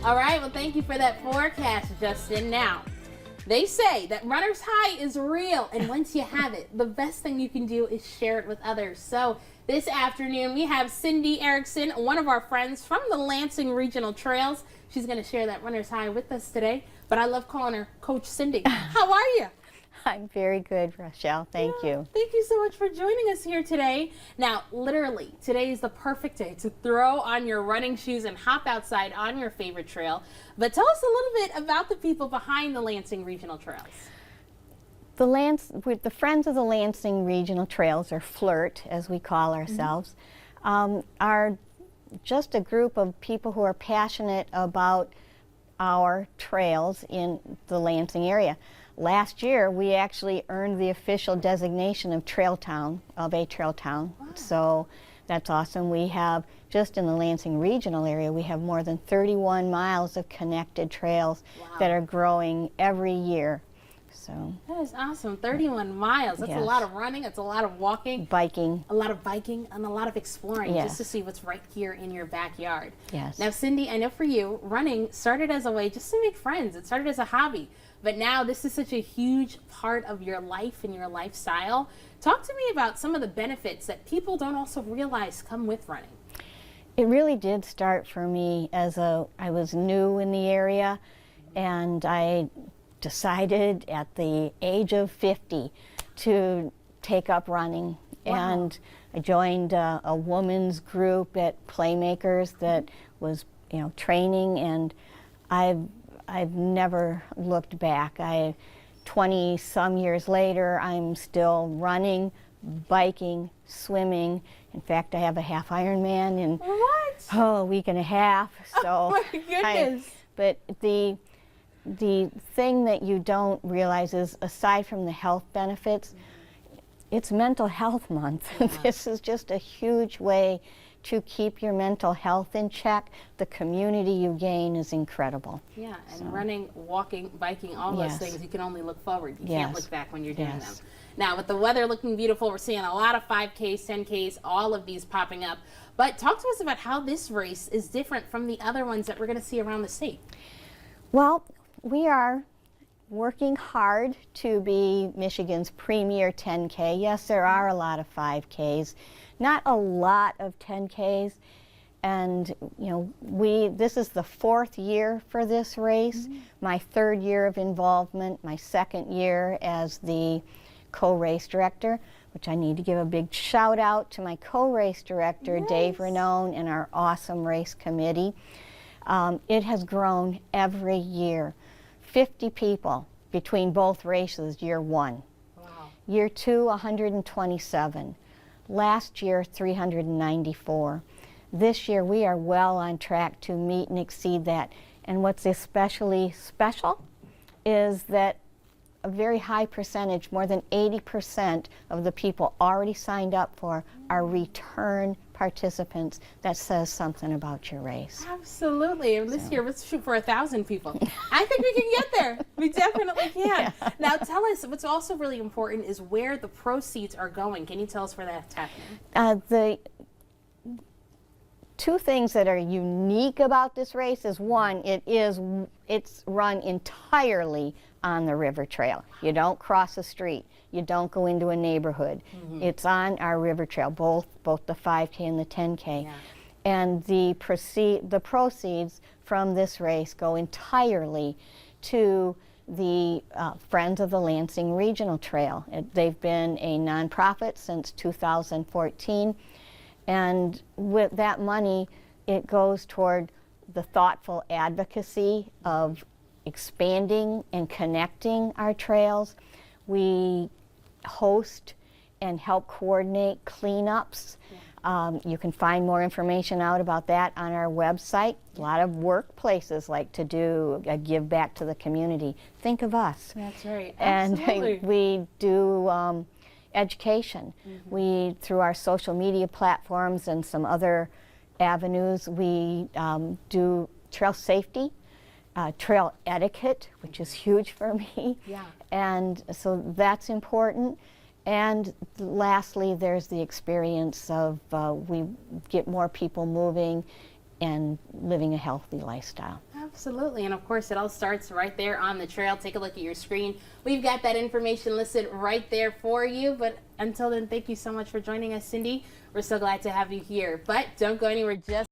All right, well, thank you for that forecast, Justin. Now, they say that runner's high is real, and once you have it, the best thing you can do is share it with others. So this afternoon, we have Cindy Erickson, one of our friends from the Lansing Regional Trails. She's going to share that runner's high with us today, but I love calling her Coach Cindy. How are you? I'm very good, Rochelle. Thank you. Thank you so much for joining us here today. Now, literally, today is the perfect day to throw on your running shoes and hop outside on your favorite trail. But tell us a little bit about the people behind the Lansing Regional Trails. The Friends of the Lansing Regional Trails, or FLIRT, as we call ourselves, are just a group of people who are passionate about our trails in the Lansing area. Last year, we actually earned the official designation of a trail town. Wow. So that's awesome. We have, just in the Lansing regional area, we have more than 31 miles of connected trails that are growing every year. So that is awesome. 31 miles. That's a lot of running. It's a lot of walking. Biking. A lot of biking and a lot of exploring just to see what's right here in your backyard. Yes. Now, Cindy, I know for you, running started as a way just to make friends. It started as a hobby. But now this is such a huge part of your life and your lifestyle. Talk to me about some of the benefits that people don't also realize come with running. It really did start for me as I was new in the area, and I decided at the age of 50 to take up running. Wow. And I joined a women's group at Playmakers that was, training, and I've never looked back. 20-some years later, I'm still running, biking, swimming. In fact, I have a half Ironman in a week and a half. So oh my goodness! But the thing that you don't realize is, aside from the health benefits, it's Mental Health Month. This is just a huge way to keep your mental health in check. The community you gain is incredible. Yeah, and running, walking, biking, all those things, you can only look forward. You can't look back when you're doing them. Now, with the weather looking beautiful, we're seeing a lot of 5Ks, 10Ks, all of these popping up. But talk to us about how this race is different from the other ones that we're going to see around the state. Well, we are working hard to be Michigan's premier 10K. Yes, there are a lot of 5Ks, not a lot of 10Ks. And this is the 4th year for this race, my 3rd year of involvement, my 2nd year as the co-race director, which I need to give a big shout out to my co-race director, Dave Renone, and our awesome race committee. It has grown every year. 50 people between both races, year 1. Wow. Year 2, 127. Last year, 394. This year, we are well on track to meet and exceed that. And what's especially special is that a very high percentage, more than 80% of the people already signed up for are return participants. That says something about your race. Absolutely. And this year, let's shoot for 1,000 people. I think we can get there. We definitely can. Yeah. Now, tell us, what's also really important is where the proceeds are going. Can you tell us where that's happening? The 2 things that are unique about this race is, one, it's run entirely on the river trail. You don't cross a street. You don't go into a neighborhood. It's on our river trail, both the 5K and the 10K. Yeah. And the proceeds from this race go entirely to the Friends of the Lansing Regional Trail. They've been a nonprofit since 2014. And with that money, it goes toward the thoughtful advocacy of expanding and connecting our trails. We host and help coordinate cleanups. You can find more information out about that on our website. A lot of workplaces like to do a give back to the community. Think of us. That's right. And Absolutely. we do education. We, through our social media platforms and some other avenues, we do trail safety, trail etiquette, which is huge for me. Yeah. And so that's important. And lastly, there's the experience of we get more people moving and living a healthy lifestyle. Absolutely, and of course it all starts right there on the trail. Take a look at your screen. We've got that information listed right there for you, but until then, thank you so much for joining us, Cindy. We're so glad to have you here, but don't go anywhere just